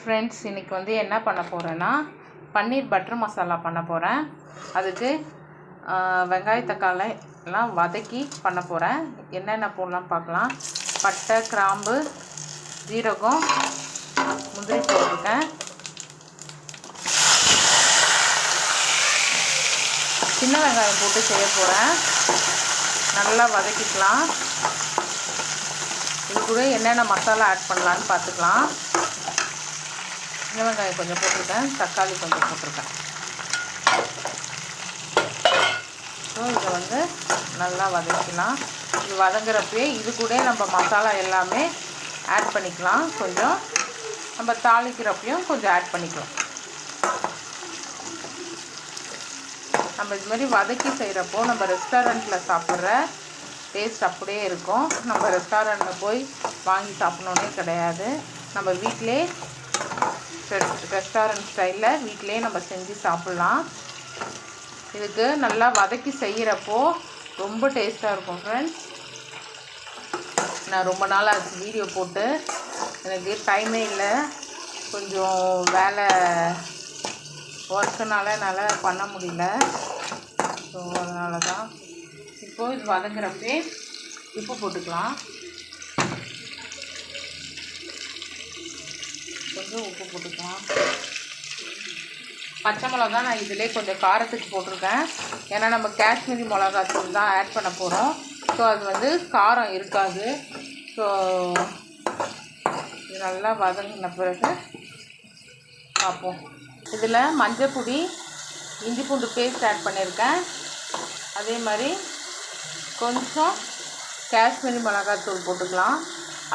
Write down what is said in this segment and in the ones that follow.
Friends, இன்றைக்கி வந்து என்ன பண்ண போகிறேன்னா பன்னீர் பட்டர் மசாலா பண்ண போகிறேன். அதுக்கு வெங்காய தக்காளி எல்லாம் வதக்கி பண்ண போகிறேன். என்னென்ன போடலாம் பார்க்கலாம். பட்டை, கிராம்பு, ஜீரகம், முந்திரி போட்டிருக்கேன். சின்ன வெங்காயம் போட்டு செய்ய போகிறேன். நல்லா வதக்கிக்கலாம். இது கூட என்னென்ன மசாலா ஆட் பண்ணலான்னு பார்த்துக்கலாம். சின்ன வெங்காயம் கொஞ்சம் போட்டிருக்கேன், தக்காளி கொஞ்சம் போட்டிருக்கேன். ஸோ இதை வந்து நல்லா வதக்கிக்கலாம். இது வதங்குறப்பே இது கூட நம்ம மசாலா எல்லாமே ஆட் பண்ணிக்கலாம். கொஞ்சம் நம்ம தாளிக்கிறப்பையும் கொஞ்சம் ஆட் பண்ணிக்கலாம். நம்ம இது மாதிரி வதக்கி செய்கிறப்போ நம்ம ரெஸ்டாரண்ட்டில் சாப்பிட்ற டேஸ்ட் அப்படியே இருக்கும். நம்ம ரெஸ்டாரண்ட்டில் போய் வாங்கி சாப்பிட்ணுன்னே கிடையாது. நம்ம வீட்டிலே ரெஸ்டாரண்ட் ஸ்டைலில் வீட்டிலே நம்ம செஞ்சு சாப்பிட்லாம். இதுக்கு நல்லா வதக்கி செய்கிறப்போ ரொம்ப டேஸ்ட்டாக இருக்கும் ஃப்ரெண்ட்ஸ். நான் ரொம்ப நாள் ஆச்சு வீடியோ போட்டு, எனக்கு டைமே இல்லை, கொஞ்சம் வேலை ஒர்க்குனால என்னால் பண்ண முடியல. ஸோ அதனால தான். இப்போது இது வதங்குறப்பே உப்பு போட்டுக்கலாம். கொஞ்சம் உப்பு போட்டுக்கலாம். பச்சை மிளகா நான் இதிலே கொஞ்சம் காரத்துக்கு போட்டிருக்கேன். ஏன்னா நம்ம காஷ்மீரி மிளகாத்தூள் தான் ஆட் பண்ண போகிறோம். ஸோ அது வந்து காரம் இருக்காது. ஸோ இது நல்லா வதங்கின பிறகு பார்ப்போம். இதில் மஞ்சள் பொடி, இஞ்சி பூண்டு பேஸ்ட் ஆட் பண்ணியிருக்கேன். அதே மாதிரி கொஞ்சம் காஷ்மீரி மிளகாத்தூள் போட்டுக்கலாம்.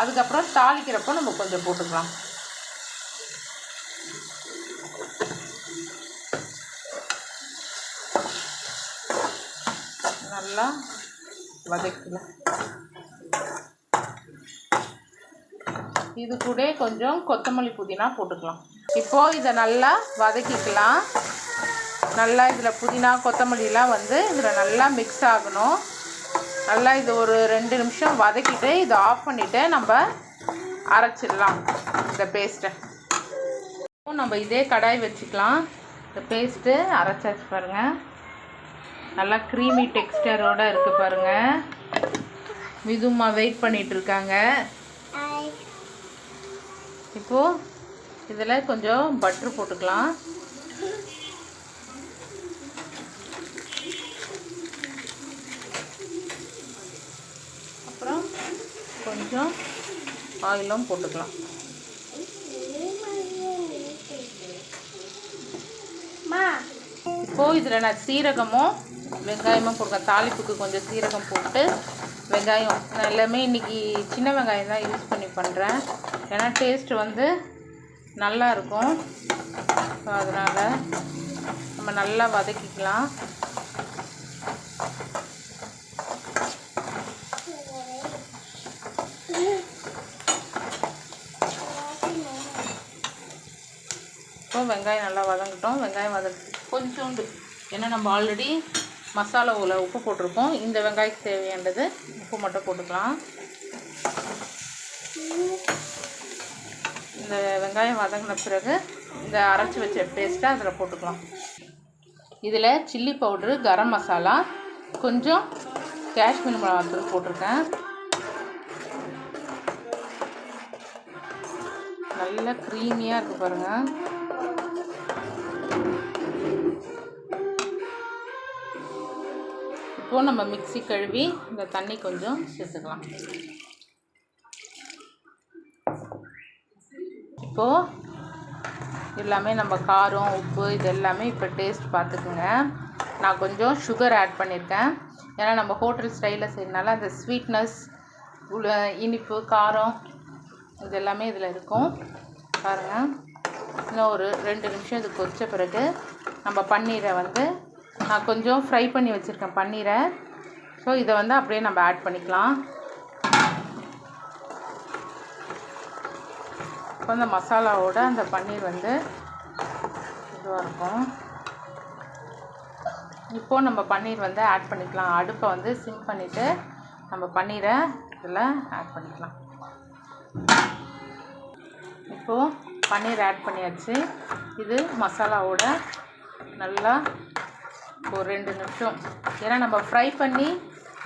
அதுக்கப்புறம் தாளிக்கிறப்போ நம்ம கொஞ்சம் போட்டுக்கலாம். நல்லா வதக்கலாம். இது கூட கொஞ்சம் கொத்தமல்லி புதினா போட்டுக்கலாம். இப்போது இதை நல்லா வதக்கிக்கலாம். நல்லா இதில் புதினா கொத்தமல்லிலாம் வந்து இதில் நல்லா மிக்ஸ் ஆகணும். நல்லா இது ஒரு 2 நிமிஷம் வதக்கிட்டு இதை ஆஃப் பண்ணிவிட்டு நம்ம அரைச்சிடலாம் இந்த பேஸ்ட்டை. நம்ம இதே கடாய் வச்சுக்கலாம். இந்த பேஸ்ட்டு அரைச்சாச்சு பாருங்கள். நல்லா க்ரீமி டெக்ஸ்டரோடு இருக்குது பாருங்கள். மிதுமா வெயிட் பண்ணிகிட்ருக்காங்க. இப்போது இதில் கொஞ்சம் பட்ரு போட்டுக்கலாம். அப்புறம் கொஞ்சம் ஆயிலும் போட்டுக்கலாம். இப்போது இதில் நான் சீரகமும் வெங்காயமும் போட்டுக்கேன். தாளிப்புக்கு கொஞ்சம் சீரகம் போட்டு வெங்காயம் எல்லாமே இன்றைக்கி சின்ன வெங்காயம் தான் யூஸ் பண்ணி பண்ணுறேன். ஏன்னா டேஸ்ட்டு வந்து நல்லா இருக்கும். ஸோ அதனால் நம்ம நல்லா வதக்கிக்கலாம். இப்போ வெங்காயம் நல்லா வதங்கிட்டோம். வெங்காயம் கொஞ்சோண்டு, ஏன்னா நம்ம ஆல்ரெடி மசாலாவில் உப்பு போட்டிருக்கோம். இந்த வெங்காயத்துக்கு தேவையானது உப்பு மட்டும் போட்டுக்கலாம். இந்த வெங்காயம் வதங்கின பிறகு இந்த அரைச்சி வச்ச பேஸ்ட்டை அதில் போட்டுக்கலாம். இதில் சில்லி பவுட்ரு, கரம் மசாலா, கொஞ்சம் காஷ்மீரி மிளகாத்தூள் போட்டிருக்கேன். நல்லா க்ரீமியாக இருக்குது பாருங்கள். இப்போது நம்ம மிக்ஸி கழுவி இந்த தண்ணி கொஞ்சம் சேர்த்துக்கலாம். இப்போது எல்லாமே நம்ம காரம், உப்பு இது எல்லாமே இப்போ டேஸ்ட் பார்த்துக்குங்க. நான் கொஞ்சம் சுகர் ஆட் பண்ணியிருக்கேன். ஏன்னா நம்ம ஹோட்டல் ஸ்டைலில் செய்யறதுனால அந்த ஸ்வீட்னஸ், இனிப்பு, காரம் இது எல்லாமே இதில் இருக்கும் பாருங்கள். இன்னும் ஒரு 2 நிமிஷம் இது கொதித்த பிறகு நம்ம பன்னீரை வந்து நான் கொஞ்சம் ஃப்ரை பண்ணி வச்சுருக்கேன் பன்னீரை. ஸோ இதை வந்து அப்படியே நம்ம ஆட் பண்ணிக்கலாம். இப்போ அந்த மசாலாவோட அந்த பன்னீர் வந்து இதுவாக இருக்கும். இப்போது நம்ம பன்னீர் வந்து ஆட் பண்ணிக்கலாம். அடுப்பை வந்து சிம் பண்ணிவிட்டு நம்ம பன்னீரை இதில் ஆட் பண்ணிக்கலாம். இப்போது பன்னீர் ஆட் பண்ணியாச்சு. இது மசாலாவோட நல்லா ஒரு 2 நிமிஷம், ஏன்னா நம்ம ஃப்ரை பண்ணி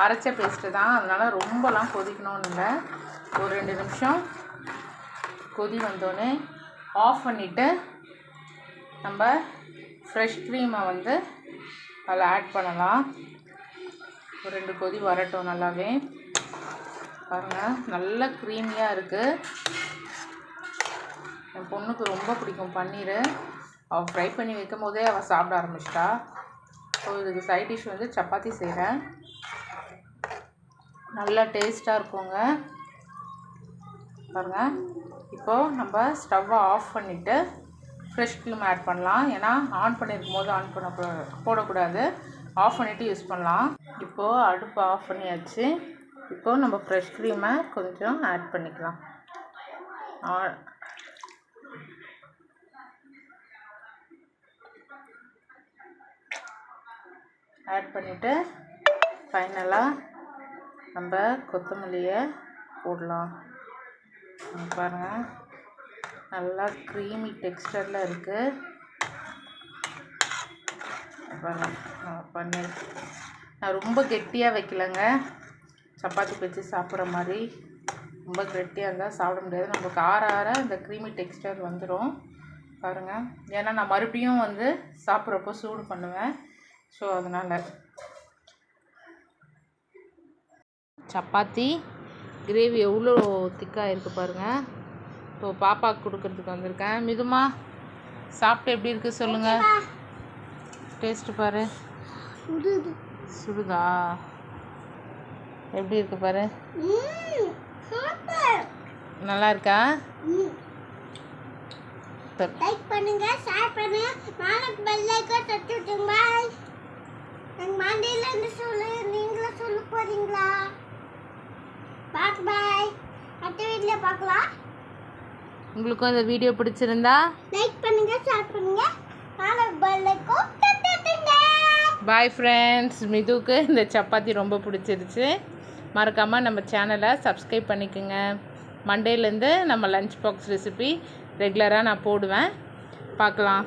அரைச்ச பேஸ்ட்டு தான், அதனால் ரொம்பலாம் கொதிக்கணும்னு இல்லை. ஒரு 2 நிமிஷம் கொதி வந்தோடனே ஆஃப் பண்ணிவிட்டு நம்ம ஃப்ரெஷ் க்ரீமை வந்து அதில் ஆட் பண்ணலாம். ஒரு 2 கொதி வரட்டும். நல்லாவே பாருங்கள், நல்ல க்ரீமியாக இருக்குது. என் பொண்ணுக்கு ரொம்ப பிடிக்கும் பன்னீர். அவள் ஃப்ரை பண்ணி வைக்கும் போதே அவள் சாப்பிட ஆரம்பிச்சிட்டா. ஸோ இதுக்கு சைட் டிஷ் வந்து சப்பாத்தி செய்கிறேன். நல்லா டேஸ்ட்டாக இருக்குங்க பாருங்கள். இப்போது நம்ம ஸ்டவ்வை ஆஃப் பண்ணிவிட்டு ஃப்ரெஷ் க்ரீம் ஆட் பண்ணலாம். ஏன்னா ஆன் பண்ணியிருக்கும் போது ஆன் போடக்கூடாது, ஆஃப் பண்ணிவிட்டு யூஸ் பண்ணலாம். இப்போது அடுப்பு ஆஃப் பண்ணியாச்சு. இப்போது நம்ம ஃப்ரெஷ் க்ரீமை கொஞ்சம் ஆட் பண்ணிக்கலாம். ஆட் பண்ணிவிட்டு ஃபைனலாக நம்ம கொத்தமல்லியை போடலாம். பாருங்கள், நல்லா க்ரீமி டெக்ஸ்டரில் இருக்குது. பன்னீர் நான் ரொம்ப கெட்டியாக வைக்கலைங்க, சப்பாத்தி வச்சு சாப்பிட்ற மாதிரி. ரொம்ப கெட்டியாக இருந்தால் சாப்பிட முடியாது. நமக்கு ஆற இந்த க்ரீமி டெக்ஸ்டர் வந்துடும் பாருங்கள். ஏன்னா நான் மறுபடியும் வந்து சாப்பிட்றப்போ சூடு பண்ணுவேன். ஸோ அதனால் சப்பாத்தி கிரேவி எவ்வளோ திக்காக இருக்குது பாருங்கள். இப்போ பாப்பாவுக்கு கொடுக்கறதுக்கு வந்திருக்கேன். மிதுமா சாப்பிட்டு எப்படி இருக்குது சொல்லுங்கள். டேஸ்ட்டு பாரு. சுடுதா? எப்படி இருக்குது பாரு. நல்லா இருக்கா? லைக் பண்ணுங்க, ஷேர் பண்ணுங்க, நானும் பெல் ஐகான் தட்டி விட்டுங்க. பாய். நான் மண்டேல இருந்து நீங்களும் சொல்ல போறீங்களா? பாய். அடுத்த வீடியோல பார்க்கலாம். உங்களுக்கும் இந்த வீடியோ பிடிச்சிருந்தா லைக் பண்ணுங்க, ஷேர் பண்ணுங்க, நானும் பெல் ஐகான் தட்டி விட்டுங்க. Bye friends. மிதுவுக்கு இந்த சப்பாத்தி ரொம்ப பிடிச்சிருச்சு. மறக்காமல் நம்ம சேனலை சப்ஸ்கிரைப் பண்ணிக்கோங்க. மண்டேலேருந்து நம்ம லஞ்ச் பாக்ஸ் ரெசிபி ரெகுலராக நான் போடுவேன். பார்க்கலாம்.